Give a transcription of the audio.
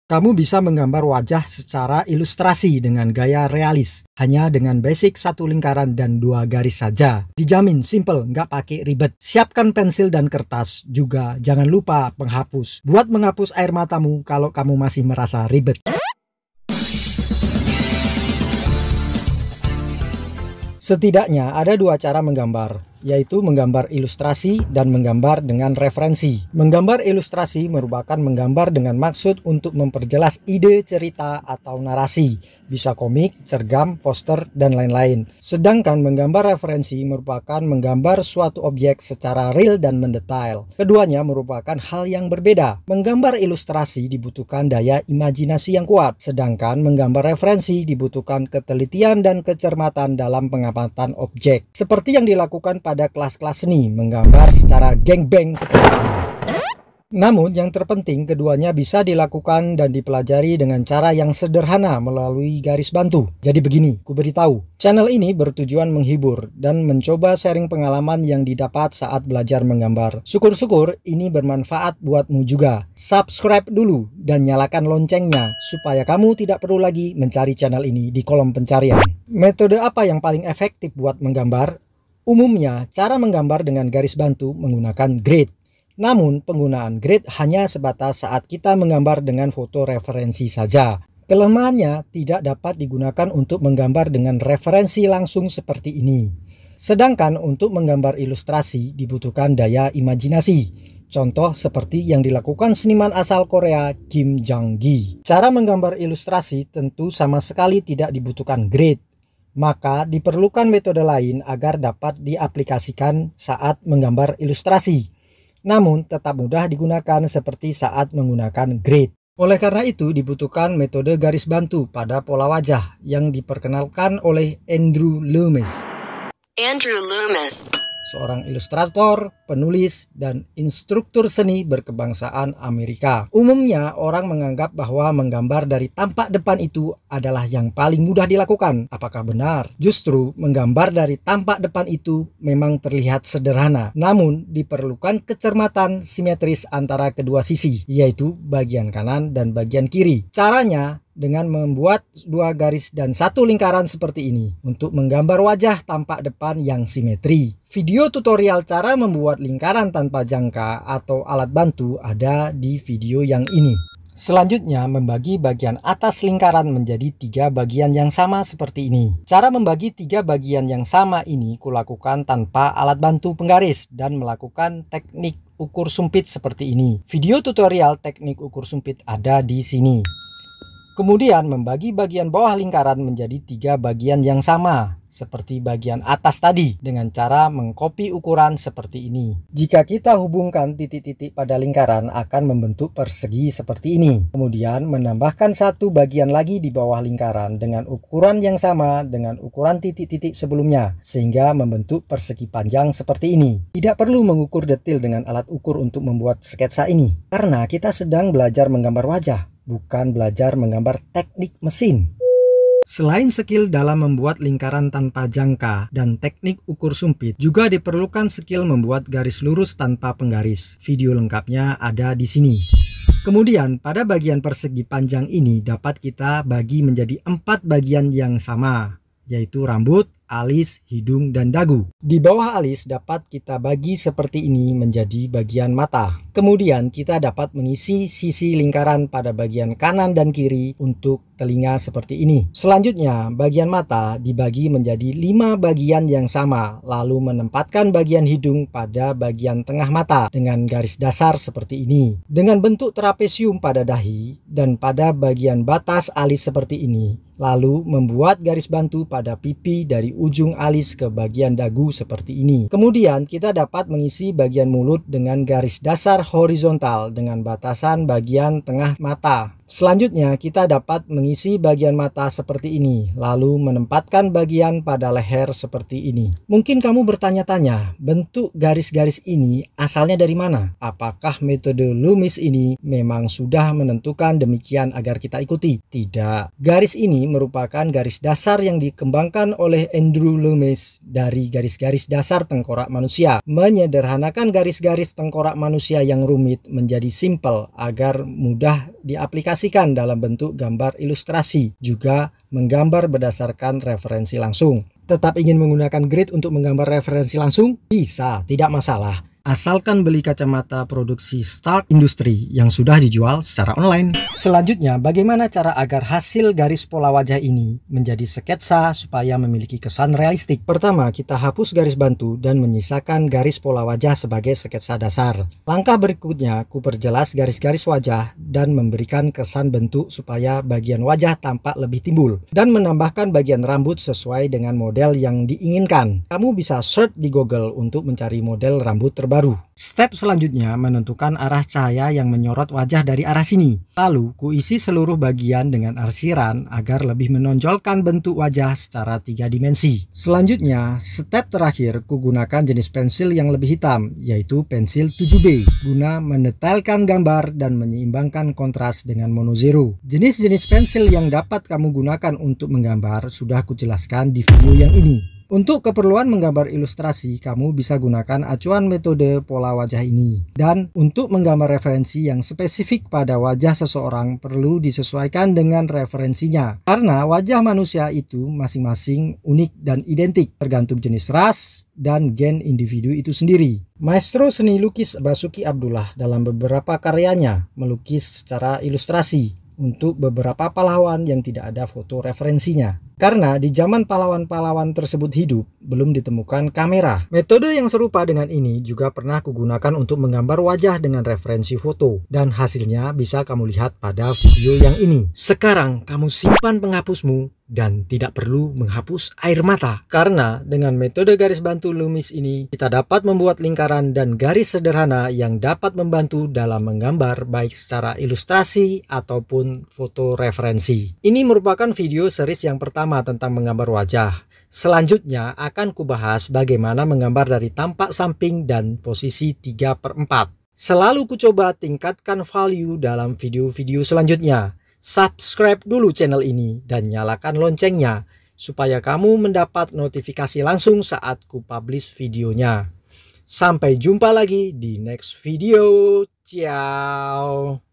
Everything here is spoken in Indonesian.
Kamu bisa menggambar wajah secara ilustrasi dengan gaya realis, hanya dengan basic satu lingkaran dan dua garis saja. Dijamin simple, nggak pakai ribet. Siapkan pensil dan kertas, juga jangan lupa penghapus. Buat menghapus air matamu kalau kamu masih merasa ribet. Setidaknya ada dua cara menggambar, yaitu menggambar ilustrasi dan menggambar dengan referensi. Menggambar ilustrasi merupakan menggambar dengan maksud untuk memperjelas ide cerita atau narasi, bisa komik, cergam, poster, dan lain-lain. Sedangkan menggambar referensi merupakan menggambar suatu objek secara real dan mendetail. Keduanya merupakan hal yang berbeda. Menggambar ilustrasi dibutuhkan daya imajinasi yang kuat, sedangkan menggambar referensi dibutuhkan ketelitian dan kecermatan dalam pengamatan objek. Seperti yang dilakukan pada kelas-kelas seni, menggambar secara gangbang seperti ini. Namun yang terpenting keduanya bisa dilakukan dan dipelajari dengan cara yang sederhana melalui garis bantu. Jadi begini, ku beritahu, channel ini bertujuan menghibur dan mencoba sharing pengalaman yang didapat saat belajar menggambar. Syukur-syukur ini bermanfaat buatmu juga. Subscribe dulu dan nyalakan loncengnya supaya kamu tidak perlu lagi mencari channel ini di kolom pencarian. Metode apa yang paling efektif buat menggambar? Umumnya, cara menggambar dengan garis bantu menggunakan grid. Namun, penggunaan grid hanya sebatas saat kita menggambar dengan foto referensi saja. Kelemahannya tidak dapat digunakan untuk menggambar dengan referensi langsung seperti ini. Sedangkan untuk menggambar ilustrasi dibutuhkan daya imajinasi. Contoh seperti yang dilakukan seniman asal Korea Kim Jang-gi. Cara menggambar ilustrasi tentu sama sekali tidak dibutuhkan grid. Maka diperlukan metode lain agar dapat diaplikasikan saat menggambar ilustrasi. Namun tetap mudah digunakan seperti saat menggunakan grid. Oleh karena itu dibutuhkan metode garis bantu pada pola wajah yang diperkenalkan oleh Andrew Loomis. Seorang ilustrator, penulis, dan instruktur seni berkebangsaan Amerika. Umumnya orang menganggap bahwa menggambar dari tampak depan itu adalah yang paling mudah dilakukan. Apakah benar? Justru menggambar dari tampak depan itu memang terlihat sederhana, namun diperlukan kecermatan simetris antara kedua sisi, yaitu bagian kanan dan bagian kiri. Caranya dengan membuat dua garis dan satu lingkaran seperti ini untuk menggambar wajah tampak depan yang simetri. Video tutorial cara membuat lingkaran tanpa jangka atau alat bantu ada di video yang ini. Selanjutnya membagi bagian atas lingkaran menjadi 3 bagian yang sama seperti ini. Cara membagi 3 bagian yang sama ini kulakukan tanpa alat bantu penggaris dan melakukan teknik ukur sumpit seperti ini. Video tutorial teknik ukur sumpit ada di sini. Kemudian membagi bagian bawah lingkaran menjadi 3 bagian yang sama seperti bagian atas tadi dengan cara mengcopy ukuran seperti ini. Jika kita hubungkan titik-titik pada lingkaran akan membentuk persegi seperti ini. Kemudian menambahkan satu bagian lagi di bawah lingkaran dengan ukuran yang sama dengan ukuran titik-titik sebelumnya sehingga membentuk persegi panjang seperti ini. Tidak perlu mengukur detail dengan alat ukur untuk membuat sketsa ini karena kita sedang belajar menggambar wajah, bukan belajar menggambar teknik mesin. Selain skill dalam membuat lingkaran tanpa jangka dan teknik ukur sumpit, juga diperlukan skill membuat garis lurus tanpa penggaris. Video lengkapnya ada di sini. Kemudian pada bagian persegi panjang ini dapat kita bagi menjadi 4 bagian yang sama, yaitu rambut, alis, hidung, dan dagu. Di bawah alis dapat kita bagi seperti ini menjadi bagian mata. Kemudian kita dapat mengisi sisi lingkaran pada bagian kanan dan kiri untuk telinga seperti ini. Selanjutnya bagian mata dibagi menjadi 5 bagian yang sama, lalu menempatkan bagian hidung pada bagian tengah mata dengan garis dasar seperti ini. Dengan bentuk trapesium pada dahi dan pada bagian batas alis seperti ini. Lalu membuat garis bantu pada pipi dari ujung alis ke bagian dagu seperti ini. Kemudian kita dapat mengisi bagian mulut dengan garis dasar horizontal dengan batasan bagian tengah mata. Selanjutnya kita dapat mengisi bagian mata seperti ini, lalu menempatkan bagian pada leher seperti ini. Mungkin kamu bertanya-tanya, bentuk garis-garis ini asalnya dari mana? Apakah metode Loomis ini memang sudah menentukan demikian agar kita ikuti? Tidak. Garis ini merupakan garis dasar yang dikembangkan oleh Andrew Loomis dari garis-garis dasar tengkorak manusia, menyederhanakan garis-garis tengkorak manusia yang rumit menjadi simple agar mudah diaplikasikan mengaplikasikan dalam bentuk gambar ilustrasi, juga menggambar berdasarkan referensi langsung. Tetap ingin menggunakan grid untuk menggambar referensi langsung? Bisa, tidak masalah. Asalkan beli kacamata produksi Stark Industry yang sudah dijual secara online. Selanjutnya, bagaimana cara agar hasil garis pola wajah ini menjadi sketsa supaya memiliki kesan realistik? Pertama, kita hapus garis bantu dan menyisakan garis pola wajah sebagai sketsa dasar. Langkah berikutnya, ku perjelas garis-garis wajah dan memberikan kesan bentuk supaya bagian wajah tampak lebih timbul, dan menambahkan bagian rambut sesuai dengan model yang diinginkan. Kamu bisa search di Google untuk mencari model rambut terbaru. Step selanjutnya menentukan arah cahaya yang menyorot wajah dari arah sini. Lalu kuisi seluruh bagian dengan arsiran agar lebih menonjolkan bentuk wajah secara 3 dimensi. Selanjutnya, step terakhir kugunakan jenis pensil yang lebih hitam, yaitu pensil 7B, guna mendetailkan gambar dan menyeimbangkan kontras dengan mono zero. Jenis-jenis pensil yang dapat kamu gunakan untuk menggambar sudah kujelaskan di video yang ini. Untuk keperluan menggambar ilustrasi, kamu bisa gunakan acuan metode pola wajah ini. Dan untuk menggambar referensi yang spesifik pada wajah seseorang perlu disesuaikan dengan referensinya. Karena wajah manusia itu masing-masing unik dan identik, tergantung jenis ras dan gen individu itu sendiri. Maestro seni lukis Basuki Abdullah dalam beberapa karyanya melukis secara ilustrasi untuk beberapa pahlawan yang tidak ada foto referensinya. Karena di zaman pahlawan-pahlawan tersebut hidup, belum ditemukan kamera. Metode yang serupa dengan ini juga pernah kugunakan untuk menggambar wajah dengan referensi foto. Dan hasilnya bisa kamu lihat pada video yang ini. Sekarang kamu simpan penghapusmu dan tidak perlu menghapus air mata. Karena dengan metode garis bantu Loomis ini, kita dapat membuat lingkaran dan garis sederhana yang dapat membantu dalam menggambar baik secara ilustrasi ataupun foto referensi. Ini merupakan video series yang pertama tentang menggambar wajah. Selanjutnya akan kubahas bagaimana menggambar dari tampak samping dan posisi 3/4. Selalu kucoba tingkatkan value dalam video-video selanjutnya. Subscribe dulu channel ini dan nyalakan loncengnya supaya kamu mendapat notifikasi langsung saat ku publish videonya. Sampai jumpa lagi di next video. Ciao.